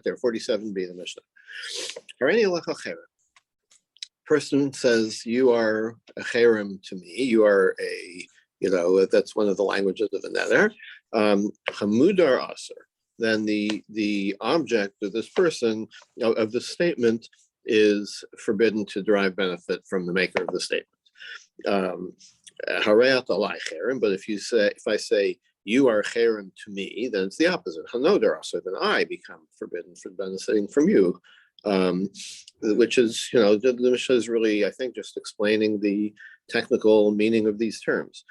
there, 47b, the Mishnah. Person says, you are a cherem to me, you are a, that's one of the languages of the Neder. Hamudar aser. Then the object of this person, of the statement, is forbidden to derive benefit from the maker of the statement. Harayat alai cherem, but if I say, you are cherem to me, then it's the opposite. Hanodar aser, then I become forbidden from benefiting from you. Which is, the Mishnah is really, I think, just explaining the technical meaning of these terms.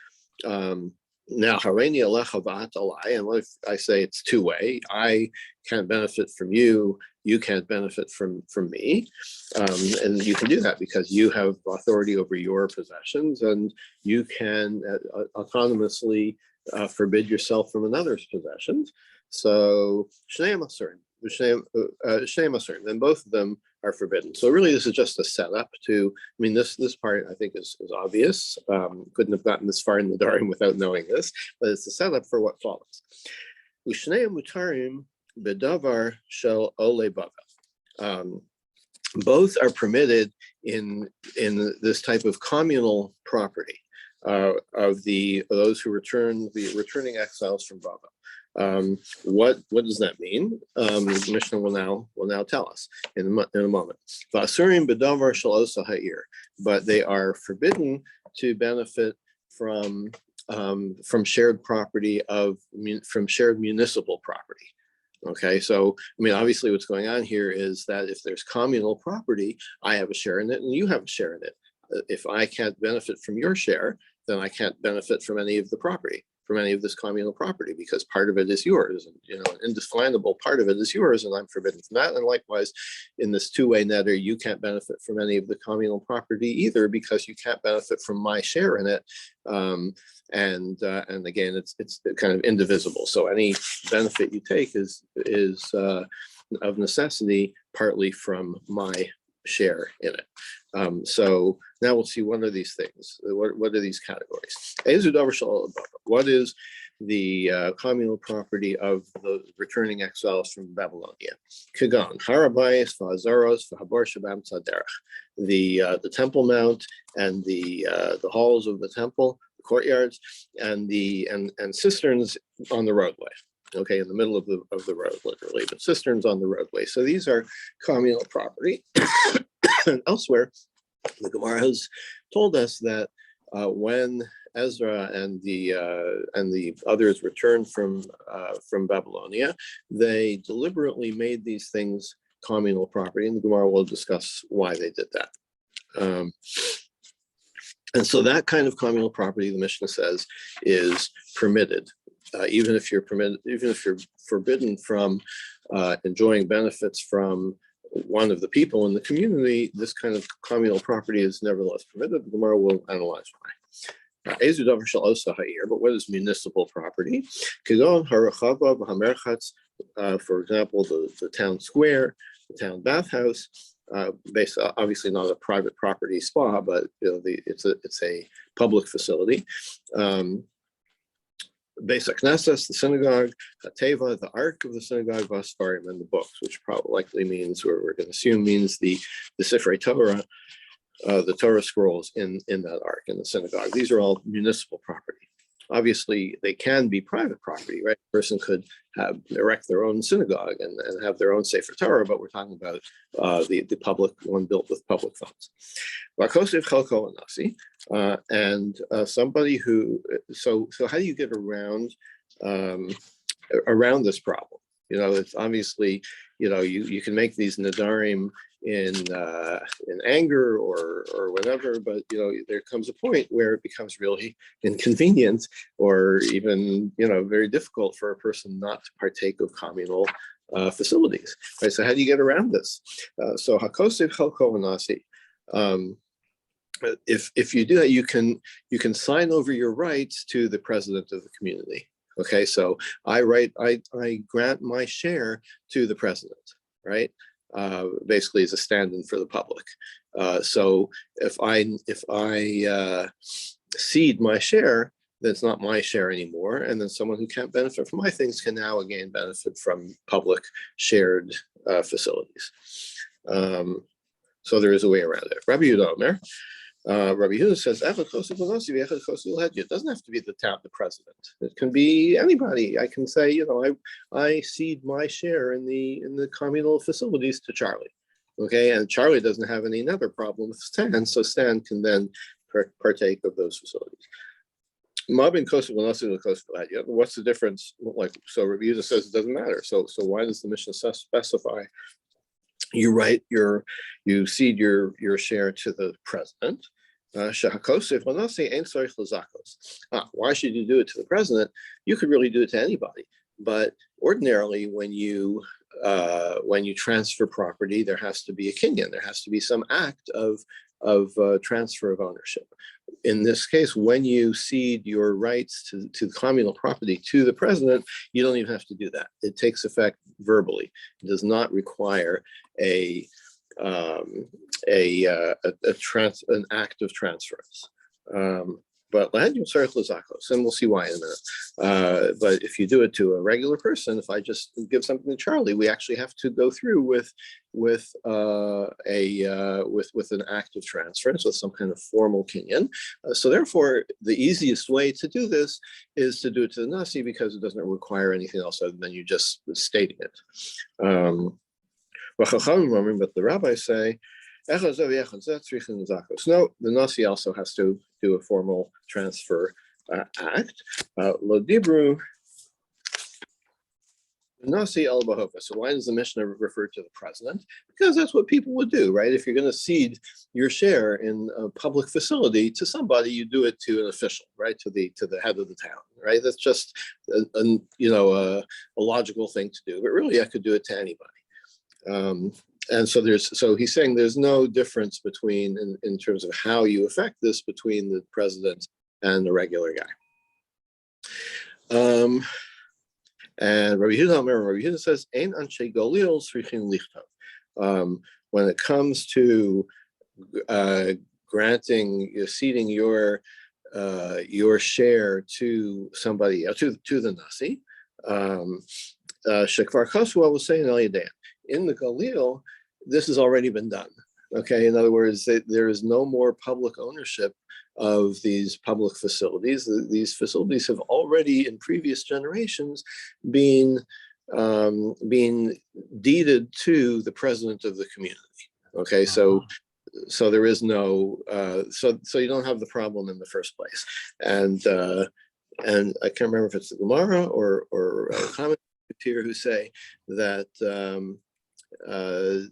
Now, hareini alecha v'at alai, and what if I say it's two-way? I can't benefit from you, you can't benefit from me. And you can do that because you have authority over your possessions, and you can autonomously forbid yourself from another's possessions. So, shnei aser. Then both of them are forbidden. So really, this is just a setup to. This part I think is obvious. Couldn't have gotten this far in the Nedarim without knowing this, but it's a setup for what follows. Ushnei mutarim bedavar shel ole bava. Both are permitted in this type of communal property of those who returning exiles from Bava. What does that mean? The Mishnah will now tell us in a moment. V'asurim b'davar shel osa ha'ir, but they are forbidden to benefit from shared property from shared municipal property. Okay, so obviously what's going on here is that if there's communal property, I have a share in it and you have a share in it. If I can't benefit from your share, then I can't benefit from any of the property, from any of this communal property, because part of it is yours, and an indefinable part of it is yours, and I'm forbidden from that. And likewise, in this two-way Neder, you can't benefit from any of the communal property either, because you can't benefit from my share in it. And again, it's kind of indivisible. So any benefit you take is of necessity partly from my share in it. So now we'll see, what are these things? What are these categories? What is the communal property of the returning exiles from Babylonia? Kagan, Harabayis, Va'azaros, V'habar Shabam Tzaderach. The Temple Mount and the halls of the temple, the courtyards, and cisterns on the roadway. Okay, in the middle of the road, literally, but cisterns on the roadway. So these are communal property. And elsewhere, the Gemara has told us that when Ezra and the others returned from Babylonia, they deliberately made these things communal property, and the Gemara will discuss why they did that. And so that kind of communal property, the Mishnah says, is permitted. Even if you're forbidden from enjoying benefits from one of the people in the community, this kind of communal property is nevertheless permitted. The Gemara will analyze why. But what is municipal property? For example, the town square, the town bathhouse. Basically, obviously not a private property spa, but it's a public facility. Beis HaKnesses, the synagogue, Hateva, the ark of the synagogue, Vasfarim, and the books, which probably likely means, or we're going to assume means the Sifrei Torah, the Torah scrolls in that ark in the synagogue. These are all municipal property. Obviously, they can be private property, right? A person could erect their own synagogue and have their own Sefer Torah, but we're talking about the public one built with public funds. And somebody who, so how do you get around this problem? It's obviously, you can make these Nedarim in anger or whatever, but there comes a point where it becomes really inconvenient or even very difficult for a person not to partake of communal facilities. Right? So how do you get around this? So Hakosef Chalko Nasi. If you do that, you can sign over your rights to the president of the community. Okay, so I grant my share to the president, right? Basically as a stand-in for the public. So if I cede my share that's not my share anymore, and then someone who can't benefit from my things can now again benefit from public shared facilities. So there is a way around it. Rabbi Yehuda Omer, Rabbi Yehuda says, it doesn't have to be the president. It can be anybody. I can say, I cede my share in the communal facilities to Charlie. Okay, and Charlie doesn't have any another problem with Stan, so Stan can then partake of those facilities. What's the difference? So Rabbi Yehuda says it doesn't matter. So why does the Mishnah specify you cede your share to the president? Why should you do it to the president? You could really do it to anybody, but ordinarily when you transfer property, there has to be a kinyan. There has to be some act of transfer of ownership. In this case, when you cede your rights to communal property to the president, you don't even have to do that. It takes effect verbally. It does not require an act of transference. But and we'll see why in a minute. But if you do it to a regular person, if I just give something to Charlie, we actually have to go through with an act of transference, with some kind of formal kinyan. So therefore, the easiest way to do this is to do it to the Nasi, because it doesn't require anything else other than you just stating it. But the rabbis say, no, the Nasi also has to do a formal transfer act. Lo dibru Nasi al Bahova. So why does the Mishnah refer to the president? Because that's what people would do, right? If you're going to cede your share in a public facility to somebody, you do it to an official, right? To the head of the town, right? That's just a logical thing to do. But really, I could do it to anybody. And so he's saying there's no difference in terms of how you affect this between the president and the regular guy. And Rabbi Yehuda says, "Ein anshe Galil tzrichin lichtov." When it comes to ceding your share to somebody, to the Nasi, Shekvar Chosua was saying al Yadein. In the Galil, this has already been done. Okay, in other words, there is no more public ownership of these public facilities. These facilities have already, in previous generations, been deeded to the president of the community. Okay, so there is no so you don't have the problem in the first place. And I can't remember if it's the Gemara or commentators here who say that. The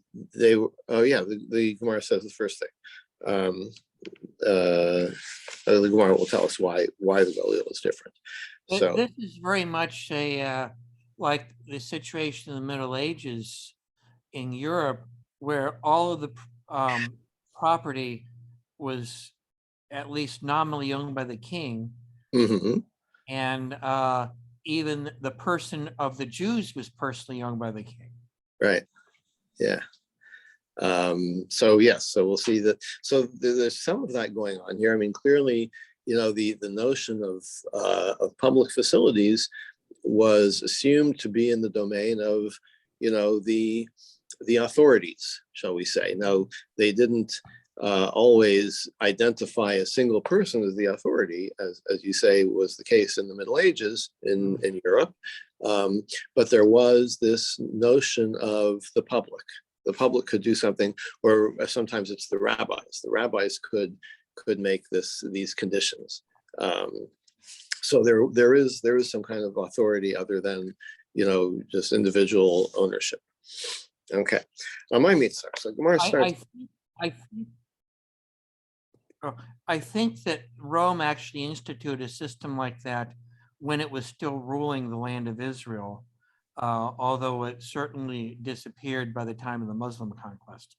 Gemara says the first thing. The Gemara will tell us why the Galil is different. So this is very much like the situation in the Middle Ages in Europe, where all of the property was at least nominally owned by the king, and even the person of the Jews was personally owned by the king. Right. Yeah. So we'll see that. So there's some of that going on here. I mean, clearly, the notion of public facilities was assumed to be in the domain of, the authorities, shall we say. Now, they didn't always identify a single person as the authority, as you say was the case in the Middle Ages in Europe. But there was this notion of the public. The public could do something, or sometimes it's the rabbis. The rabbis could make these conditions. So there is some kind of authority other than just individual ownership. Okay, my mitzvah. So Gemara starts. I think that Rome actually instituted a system like that when it was still ruling the land of Israel, although it certainly disappeared by the time of the Muslim conquest.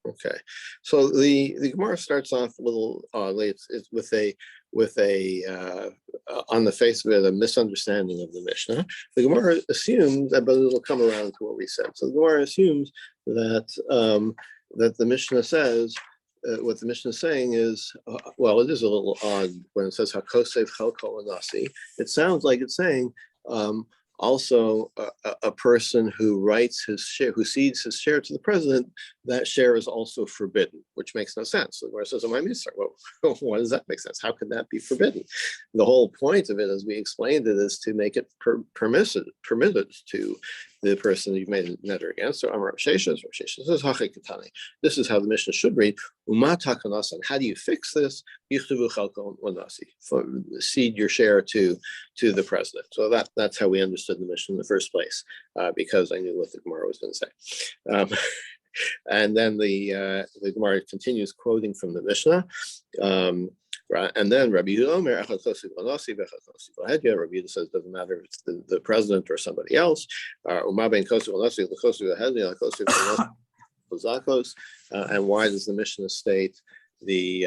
Okay, so the Gemara starts off a little oddly. It's with a on the face of it, a misunderstanding of the Mishnah. The Gemara assumes, but it'll come around to what we said. So the Gemara assumes that that the Mishnah says what the Mishnah is saying is, well, it is a little odd when it says Hakosev Chelko Anasi. It sounds like it's saying also a person who writes his share, who cedes his share to the president, that share is also forbidden, which makes no sense. So where it says, "Oh, my mister," well, why does that make sense? How could that be forbidden? The whole point of it, as we explained it, is to make it permitted to the person you've made a neder against. So Amar Sheshes, or Sheshes says, "Hachikatani." This is how the Mishnah should read. Uma takanasan. How do you fix this? Yichtavu chalko wanasi. Cede your share to the president. So that's how we understood the Mishnah in the first place, because I knew what the Gemara was going to say. And then the Gemara continues quoting from the Mishnah. Right, and then Rabbi Yehuda Omer, Echad Chosik Lanasi, V'Echad Chosik Lahedya. Rabbi Yehuda says it doesn't matter if it's the president or somebody else. Uma ben Chosik Lanasi, L'Chosik Lahedya, L'Chosik Lanasi, and why does the Mishnah state the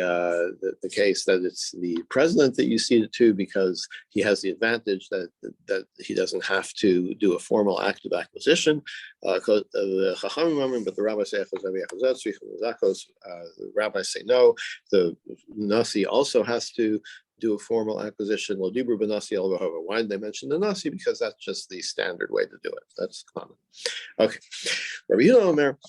case that it's the president that you cede it to, because he has the advantage that he doesn't have to do a formal act of acquisition. The Chachamim, but the rabbis say the rabbis say no. The Nasi also has to do a formal acquisition. Why did they mention the Nasi? Because that's just the standard way to do it. That's common. Okay. Rabbi Yehuda Omer,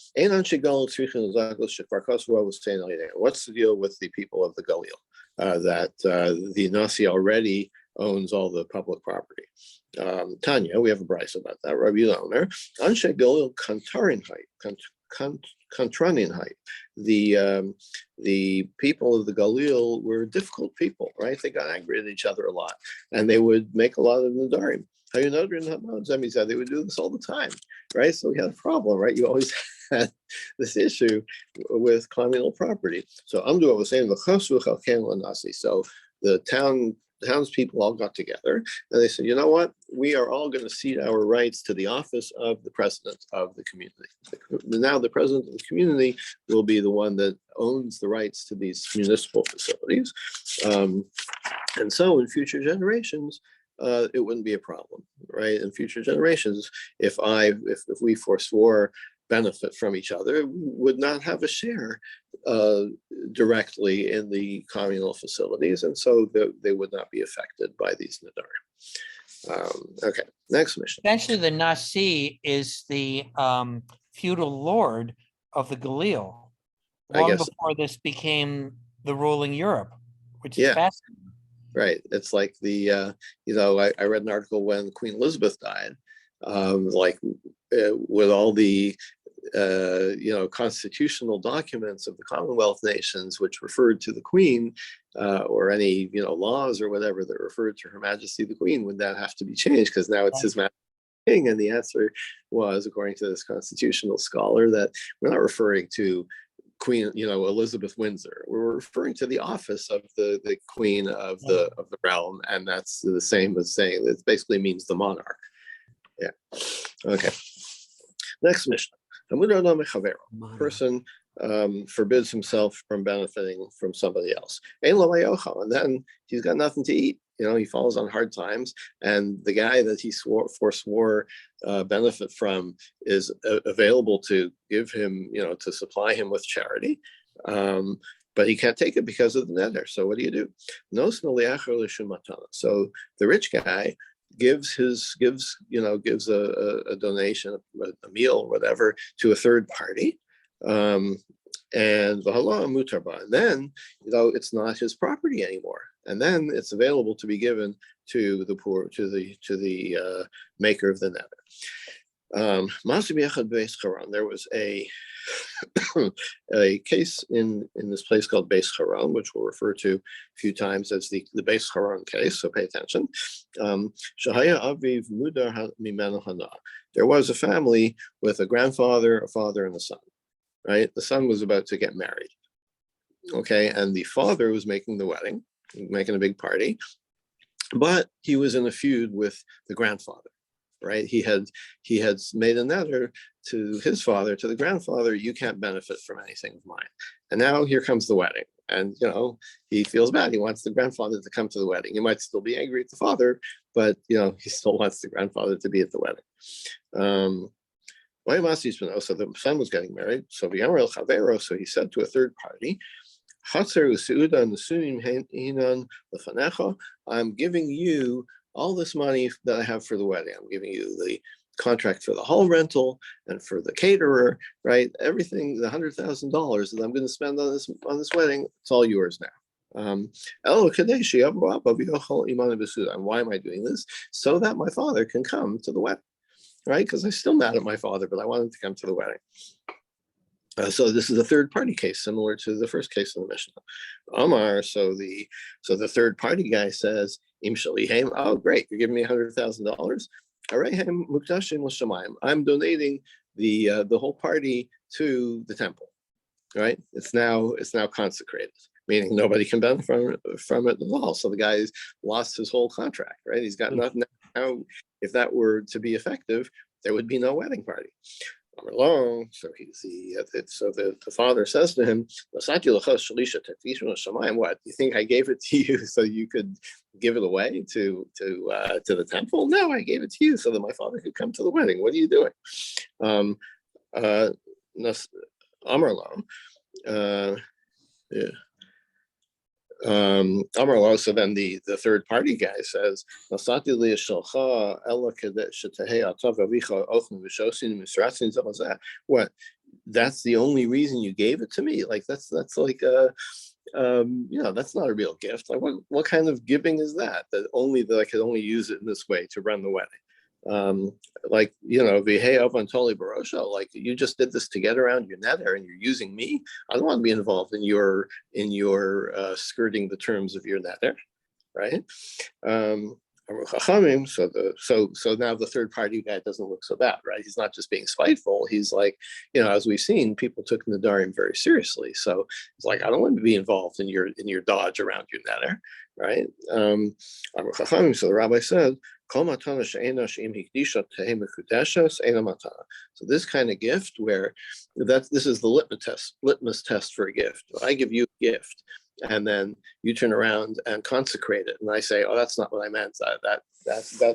what's the deal with the people of the Galil? That the Nasi already owns all the public property. Tanya, we have a brayso about that. Rabbi Yehuda Omer, Anshe Galil Kantraninheit. The people of the Galil were difficult people, right? They got angry at each other a lot, and they would make a lot of Nedarim. How you know Zemi said they would do this all the time, right? So we had a problem, right? You always had this issue with communal property. So Amdu was saying the So the townspeople all got together and they said, you know what? We are all going to cede our rights to the office of the president of the community. Now the president of the community will be the one that owns the rights to these municipal facilities. And so in future generations, it wouldn't be a problem, right? In future generations, if we forswore benefit from each other, we would not have a share directly in the communal facilities, and so they would not be affected by these Nedarim. Okay, next mission. Essentially, the Nasi is the feudal lord of the Galil, long before this became the ruling Europe, which is fascinating. Right. It's like I read an article when Queen Elizabeth died, with all the constitutional documents of the Commonwealth nations, which referred to the Queen, or any laws or whatever that referred to Her Majesty the Queen, would that have to be changed? Because now it's His Majesty King, and the answer was, according to this constitutional scholar, that we're not referring to Queen, Elizabeth Windsor. We're referring to the office of the Queen of the realm, and that's the same as saying it basically means the monarch. Yeah. Okay. Next mission. Person forbids himself from benefiting from somebody else, and then he's got nothing to eat. He falls on hard times, and the guy that he forswore benefit from is available to give him, to supply him with charity, but he can't take it because of the neder. So what do you do? So the rich guy gives a donation, a meal, whatever, to a third party, and then it's not his property anymore, and then it's available to be given to the poor, to the maker of the neder. There was a case in this place called Beis Charon, which we'll refer to a few times as the Beis Charon case, so pay attention. There was a family with a grandfather, a father, and a son, right? The son was about to get married, okay, and the father was making the wedding, making a big party, but he was in a feud with the grandfather. Right, he had made a neder to his father, to the grandfather, you can't benefit from anything of mine. And now here comes the wedding, and he feels bad. He wants the grandfather to come to the wedding. He might still be angry at the father, but he still wants the grandfather to be at the wedding. So the son was getting married. So he said to a third party, I'm giving you all this money that I have for the wedding. I'm giving you the contract for the hall rental and for the caterer, right? Everything, the $100,000 that I'm going to spend on this wedding, it's all yours now. And why am I doing this? So that my father can come to the wedding, right? Because I'm still mad at my father, but I want him to come to the wedding. So this is a third party case, similar to the first case in the Mishnah. Omar, so the third party guy says, Im Shalihem, oh great, you're giving me $100,000. I'm donating the whole party to the temple, right? It's now consecrated, meaning nobody can benefit from it at all. So the guy's lost his whole contract, right? He's got nothing now. If that were to be effective, there would be no wedding party. Long, so the father says to him, what, do you think I gave it to you so you could give it away to the temple? No, I gave it to you so that my father could come to the wedding. What are you doing? Amarlo, yeah. So then the third party guy says, what, that's the only reason you gave it to me? Like that's like that's not a real gift. Like what kind of giving is that I could only use it in this way to run the wedding? Like up on Toli Barosha, like you just did this to get around your neder and you're using me. I don't want to be involved in your skirting the terms of your neder, right? So now the third party guy doesn't look so bad, right? He's not just being spiteful. He's like, as we've seen, people took Nedarim very seriously. So it's like, I don't want to be involved in your dodge around your neder, right? So the rabbi said, so this kind of gift where this is the litmus test for a gift. I give you a gift and then you turn around and consecrate it. And I say, oh, that's not what I meant. That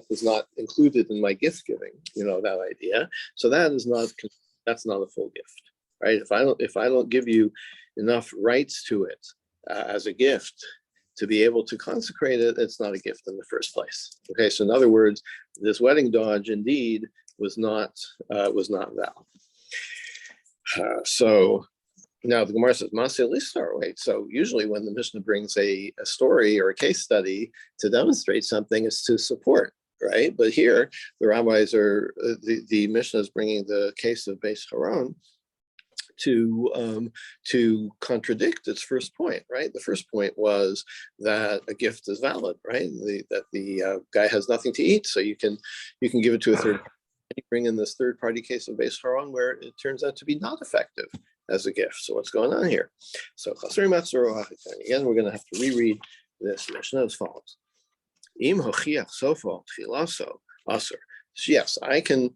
was not included in my gift giving, that idea. So that's not a full gift, right? If I don't give you enough rights to it as a gift to be able to consecrate it, it's not a gift in the first place. Okay, so in other words, this wedding dodge indeed was not valid. So now the Gemara says, "Maseh listar." Wait, so usually when the Mishnah brings a story or a case study to demonstrate something, it's to support, right? But here the rabbis the Mishnah is bringing the case of Beis Haron to contradict its first point, right? The first point was that a gift is valid, right? That the guy has nothing to eat, so you can give it to a third party. You bring in this third party case of Beis Haron where it turns out to be not effective as a gift. So what's going on here? So again, we're going to have to reread this Mishnah as follows. Im hochiach sofo tchilaso aser. Yes, I can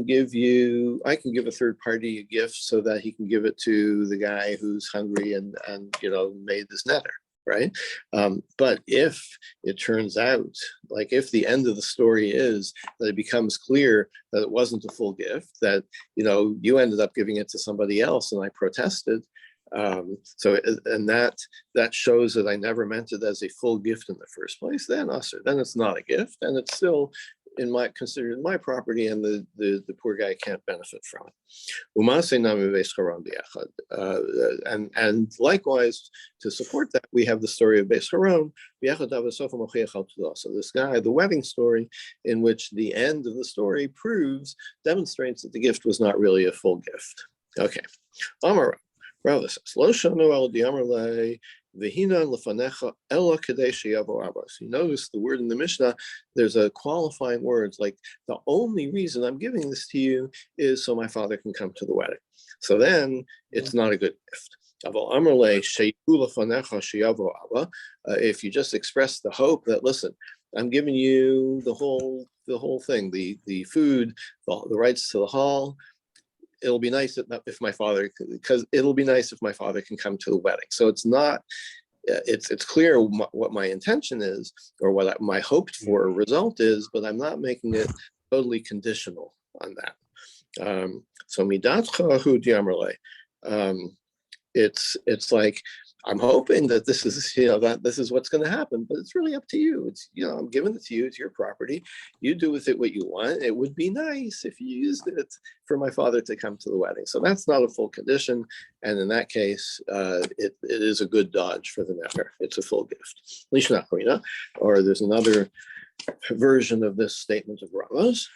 give a third party a gift so that he can give it to the guy who's hungry and made this neder, right? But if it turns out, like if the end of the story is that it becomes clear that it wasn't a full gift, that you ended up giving it to somebody else and I protested, and that shows that I never meant it as a full gift in the first place, then it's not a gift and it's still considered my property, and the poor guy can't benefit from it. And likewise, to support that, we have the story of Beis Haron. So this guy, the wedding story, in which the end of the story demonstrates that the gift was not really a full gift. Okay. Amar Rav says, Lo shanu al di'amar V'hina lefanecha ela kadesh yavo abba. So you notice the word in the Mishnah, there's a qualifying words like the only reason I'm giving this to you is so my father can come to the wedding. So then it's not a good gift. If you just express the hope that, listen, I'm giving you the whole thing, the food, the rights to the hall. It'll be nice if my father can come to the wedding. So it's not, it's clear what my intention is or what my hoped for result is, but I'm not making it totally conditional on that. So midatcha hu diamrle. It's like, I'm hoping that this is, that this is what's going to happen, but it's really up to you. It's, I'm giving it to you. It's your property. You do with it what you want. It would be nice if you used it for my father to come to the wedding. So that's not a full condition. And in that case, it is a good dodge for the neder. It's a full gift. Or there's another version of this statement of Rava's.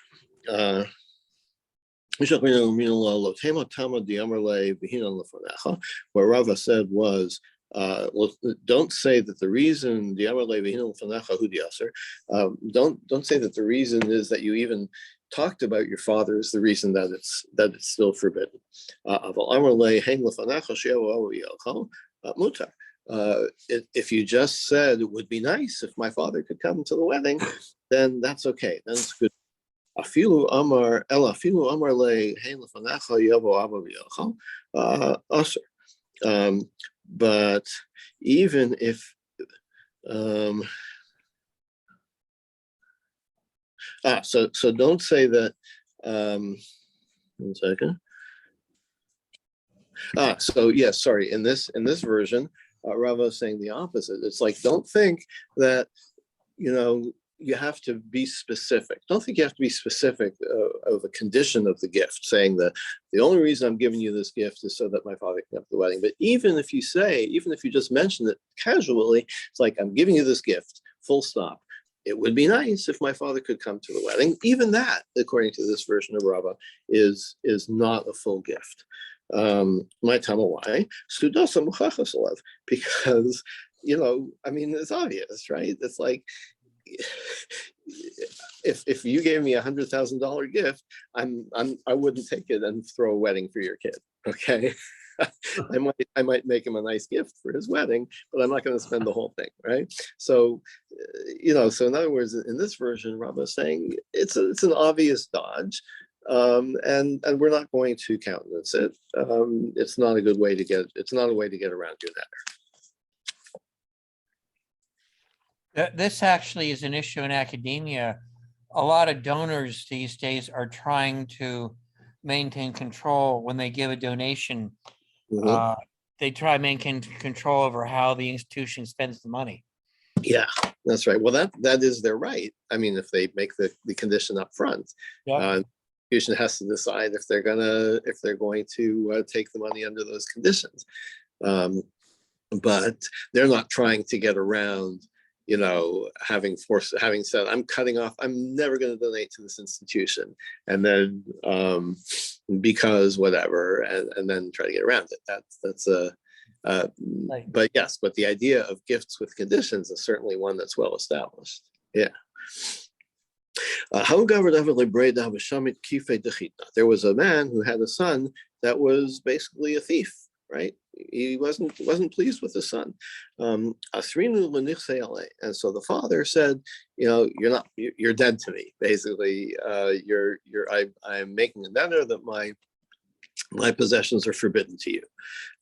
What Rava said was, don't say that the reason don't say that the reason is that you even talked about your father is the reason that it's still forbidden. If you just said it would be nice if my father could come to the wedding, then that's okay. Then it's good. Afilu amar le hein lefanecha yavo abba v'yochel aser. But even if so don't say that. 1 second. So yes, sorry. In this version, Rava is saying the opposite. It's like, don't think that you have to be specific. Don't think you have to be specific of a condition of the gift, saying that the only reason I'm giving you this gift is so that my father can come to the wedding. But even if you just mention it casually, it's like, I'm giving you this gift, full stop. It would be nice if my father could come to the wedding. Even that, according to this version of Rava, is not a full gift. My tama why? Sudasa muchachas alav, because it's obvious, right? It's like, if you gave me $100,000 gift, I wouldn't take it and throw a wedding for your kid. Okay. I might make him a nice gift for his wedding, but I'm not going to spend the whole thing, right? So, so in other words, in this version, Rava is saying it's an obvious dodge, and we're not going to countenance it. It's not a good way to get. It's not a way to get around your neder. This actually is an issue in academia. A lot of donors these days are trying to maintain control when they give a donation. Mm-hmm. They try to maintain control over how the institution spends the money. Yeah, that's right. Well, that is their right. I mean, if they make the condition up front, the institution has to decide if they're going to take the money under those conditions. But they're not trying to get around, having said, I'm cutting off, I'm never going to donate to this institution, and then because whatever, and then try to get around it. That's a right. But yes, but the idea of gifts with conditions is certainly one that's well established. Yeah. There was a man who had a son that was basically a thief, right? He wasn't pleased with the son. And so the father said, you're dead to me. Basically, I'm making a neder that my possessions are forbidden to you.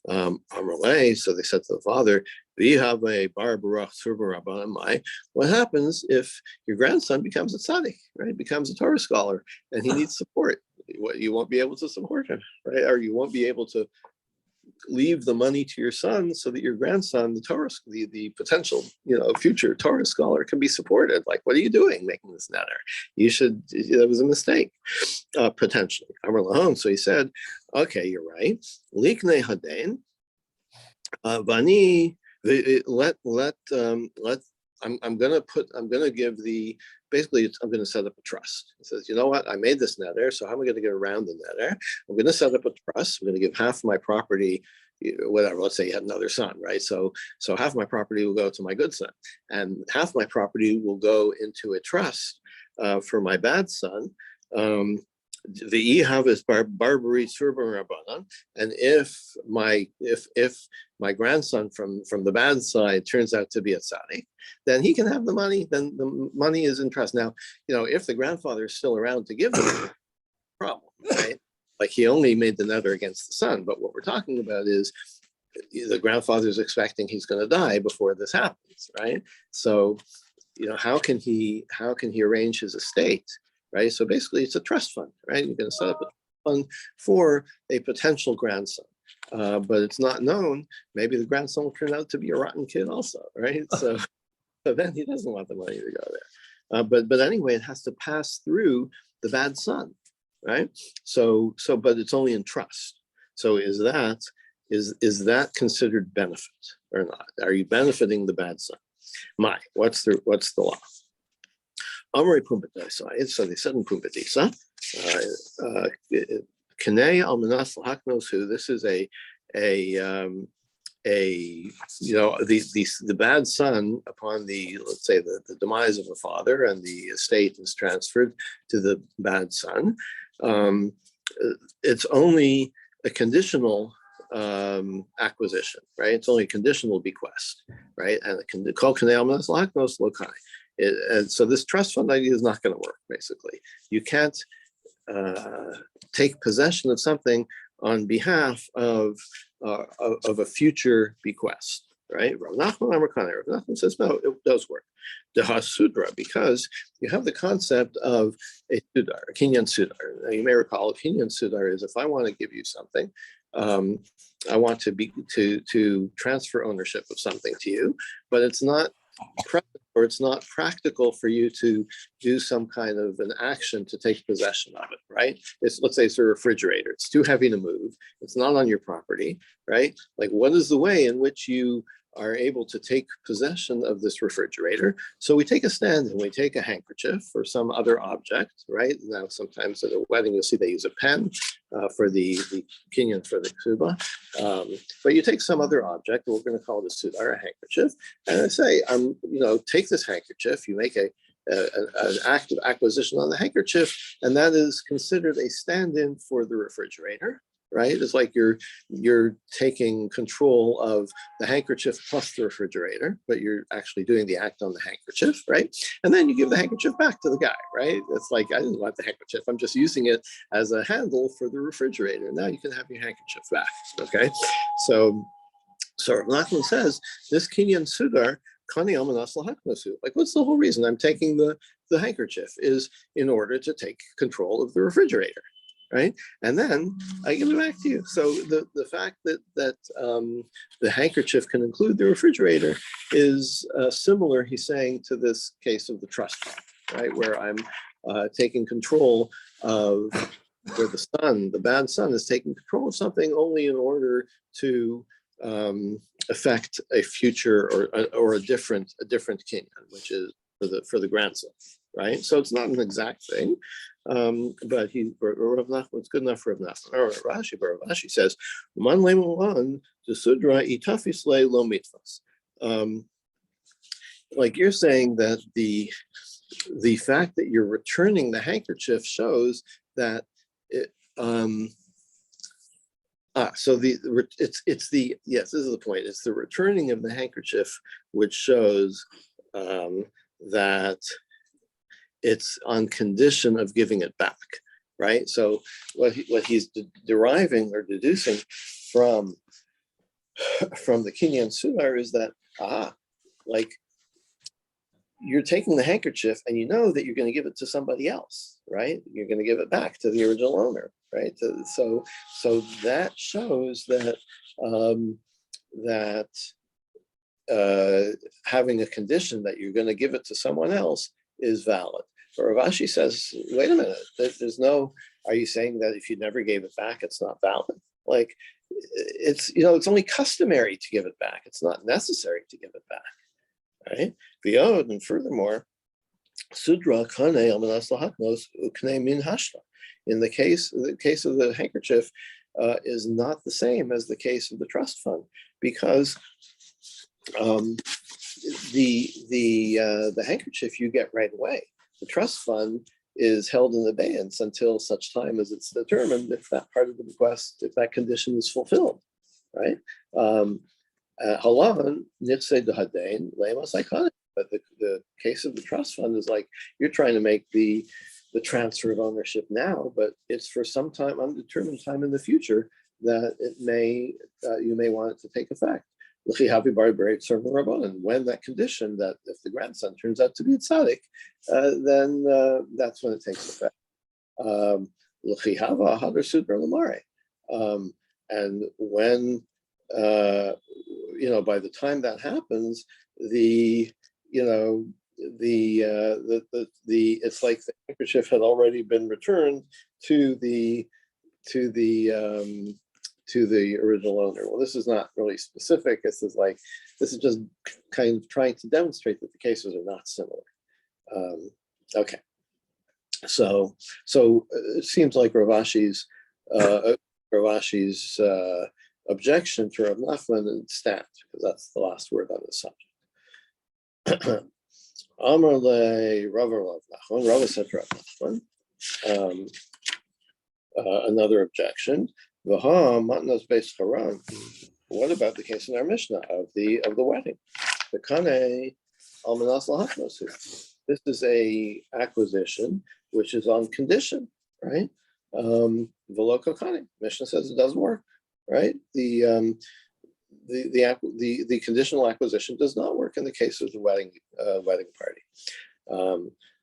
So they said to the father, what happens if your grandson becomes a tzaddik, right? Becomes a Torah scholar, and he needs support? You won't be able to support him, right? Or you won't be able to leave the money to your son so that your grandson, the potential, future Torah scholar, can be supported. Like, what are you doing making this neder? That was a mistake, potentially. So he said, okay, you're right. Liknei hadain, vani, I'm going to give I'm going to set up a trust. He says, you know what? I made this neder, so how am I going to get around the neder? I'm going to set up a trust. I'm going to give half my property, whatever. Let's say you had another son, right? So half my property will go to my good son, and half my property will go into a trust for my bad son. The ihav is barbari surban rabbanan, and if my grandson from the bad side turns out to be a tzaddik, then he can have the money. Then the money is in trust. Now, if the grandfather is still around to give them, problem, right? Like, he only made the neder against the son, but what we're talking about is the grandfather is expecting he's going to die before this happens, right? So, how can he arrange his estate? Right. So basically it's a trust fund, right? You're going to set up fund for a potential grandson. But it's not known. Maybe the grandson will turn out to be a rotten kid also, right? So then he doesn't want the money to go there. But anyway, it has to pass through the bad son, right? But it's only in trust. So is that considered benefit or not? Are you benefiting the bad son? What's the law? Amri Pumbedisa. So they said in Pumbedisa, Kanei Almanas Lahaknosu. This is a the bad son, upon the, let's say, the demise of a father and the estate is transferred to the bad son. It's only a conditional acquisition, right? It's only a conditional bequest, right? And it can call Kanei Almanas Lahaknos Lokai. And so this trust fund idea is not going to work. Basically, you can't take possession of something on behalf of a future bequest, right? Rav Nachman says no, it does work. Sudra, because you have the concept of a sudar, a kinyan sudar. Now, you may recall a kinyan sudar is if I want to give you something, I want to transfer ownership of something to you, but it's not or it's not practical for you to do some kind of an action to take possession of it, right? Let's say it's a refrigerator. It's too heavy to move. It's not on your property, right? Like, what is the way in which you are able to take possession of this refrigerator? So we take a stand and we take a handkerchief or some other object, right? Now, sometimes at a wedding, you'll see they use a pen for the kinyan, for the ksuba. But you take some other object, we're going to call it a sudar, a handkerchief, and I say, take this handkerchief, you make an act of acquisition on the handkerchief, and that is considered a stand-in for the refrigerator, right? It's like you're taking control of the handkerchief plus the refrigerator, but you're actually doing the act on the handkerchief, right? And then you give the handkerchief back to the guy, right? It's like, I didn't want the handkerchief. I'm just using it as a handle for the refrigerator. Now you can have your handkerchief back, okay? So Rav Nachman says, this kinyan sudar, like, what's the whole reason I'm taking the handkerchief is in order to take control of the refrigerator, right? And then I give it back to you. So the fact that the handkerchief can include the refrigerator is similar, he's saying, to this case of the trust fund, right? Where I'm taking control of, where the bad son is taking control of something only in order to affect a future or a different kinyan, which is for the grandson, right? So it's not an exact thing, but Rav Nachman's good enough for Rav Nachman. Or Rashi says, "Man le'mulan the sudra itafisle lo mitvas." Like, you're saying that the fact that you're returning the handkerchief shows that it. So this is the point. It's the returning of the handkerchief which shows that it's on condition of giving it back, right? So what he's deriving or deducing from the kinyan sudar is that like, you're taking the handkerchief and you know that you're going to give it to somebody else, right? You're going to give it back to the original owner, right? So that shows that having a condition that you're going to give it to someone else is valid. But Rav Ashi says, wait a minute, there's no, are you saying that if you never gave it back, it's not valid? Like, it's only customary to give it back. It's not necessary to give it back, right? And furthermore, Sudra Kane Almanas Lahaknos Ukne Min Hashla. In the case of the handkerchief is not the same as the case of the trust fund, because the handkerchief you get right away. The trust fund is held in abeyance until such time as it's determined if that part of the bequest, if that condition is fulfilled, right? Halavan nitse dehadain lemas iconic. But the case of the trust fund is like, you're trying to make the transfer of ownership now, but it's for some time, undetermined time in the future, that you may want it to take effect. And when that condition, that if the grandson turns out to be a tzaddik, then that's when it takes effect. l'chihava hadar sudra lamare. And when by the time that happens, the it's like the handkerchief had already been returned to the original owner. Well, this is not really specific. This is just kind of trying to demonstrate that the cases are not similar. Okay, so it seems like Ravashi's objection to Rav Nachman stands, because that's the last word on this subject. Amar le Rav Nachman. Rav said to Rav Nachman, another objection. V'ha matnas beis charan. What about the case in our Mishnah of the wedding? The kane almanas lahachnosu. This is a acquisition which is on condition, right? V'lo kane. Mishnah says it doesn't work, right? The conditional acquisition does not work in the case of the wedding party.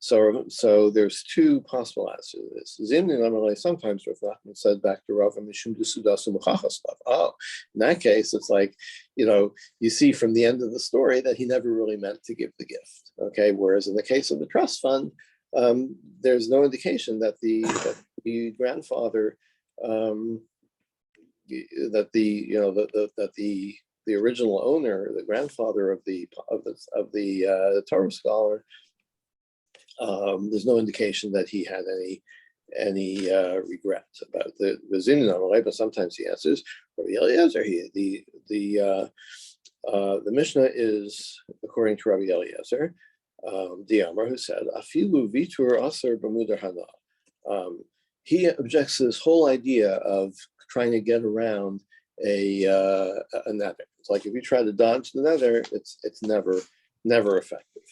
So there's two possible answers to this. Sometimes Rav Nachman said back to Rav Mishum Dusudasu Muchachaslav. Oh, in that case, it's like, you see from the end of the story that he never really meant to give the gift. Okay, whereas in the case of the trust fund, there's no indication that the grandfather, that the original owner, the grandfather of the Torah scholar, there's no indication that he had any regret about the Zinin, but sometimes he answers, Rabbi Eliezer, the Mishnah is according to Rabbi Eliezer, the Amar, who said, Afilu vitur aser b'mudar hana. He objects to this whole idea of trying to get around a nether. It's like if you try to dodge the nether, it's never effective.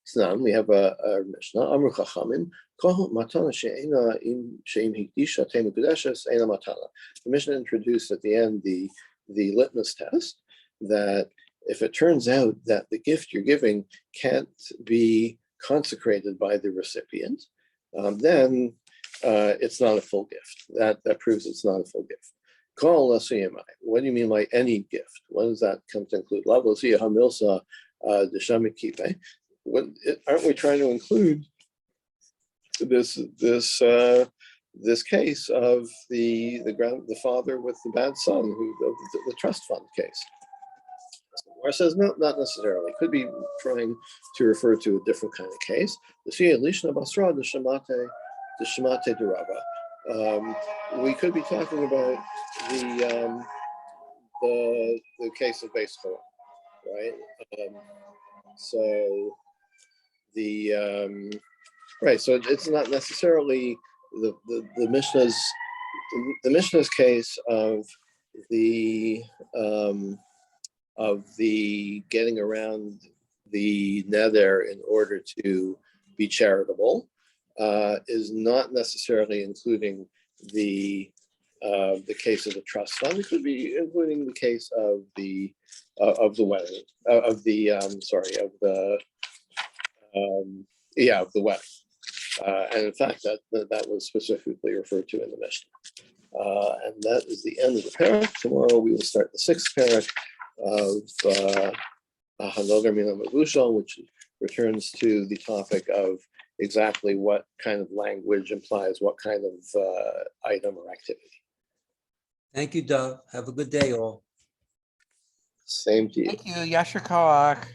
So we have a Mishnah. Amru Chachamim, Kol matana she'ena she'im hikdisha tenu kedeshes eina matana. The Mishnah introduced at the end the litmus test that if it turns out that the gift you're giving can't be consecrated by the recipient, then it's not a full gift. That proves it's not a full gift. Kol l'siyamai. What do you mean by any gift? What does that come to include? Lavosiyah hamilsa d'shamit kipe. Aren't we trying to include this case of the father with the bad son, the trust fund case? Or says no, not necessarily. Could be trying to refer to a different kind of case. We could be talking about the case of Beis Chorah, right? So it's not necessarily the Mishnah's case of the getting around the nether in order to be charitable is not necessarily including the case of the trust fund. It could be including the case of the wedding of the wedding. And in fact, that was specifically referred to in the Mishnah. And that is the end of the parak. Tomorrow we will start the sixth parak of Hanogar Mina Mavushal, which returns to the topic of exactly what kind of language implies what kind of item or activity. Thank you, Dov. Have a good day, all. Same to you. Thank you, Yasher Koach.